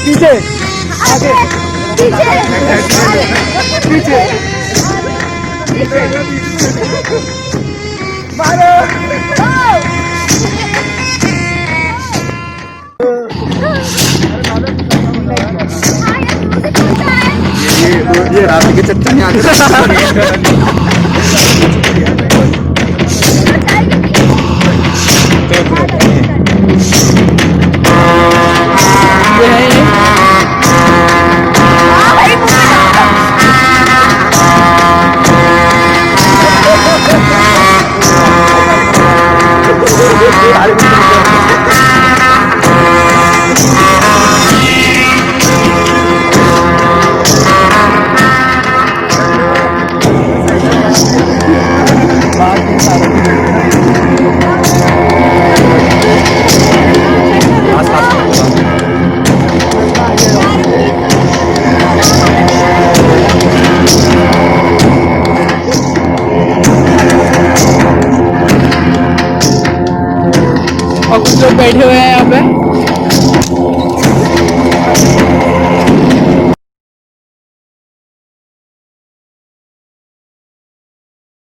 पीछे आगे पीछे मारो ये रात के चट्टा नहीं आते और कुछ लोग बैठे हुए हैं यहाँ पे।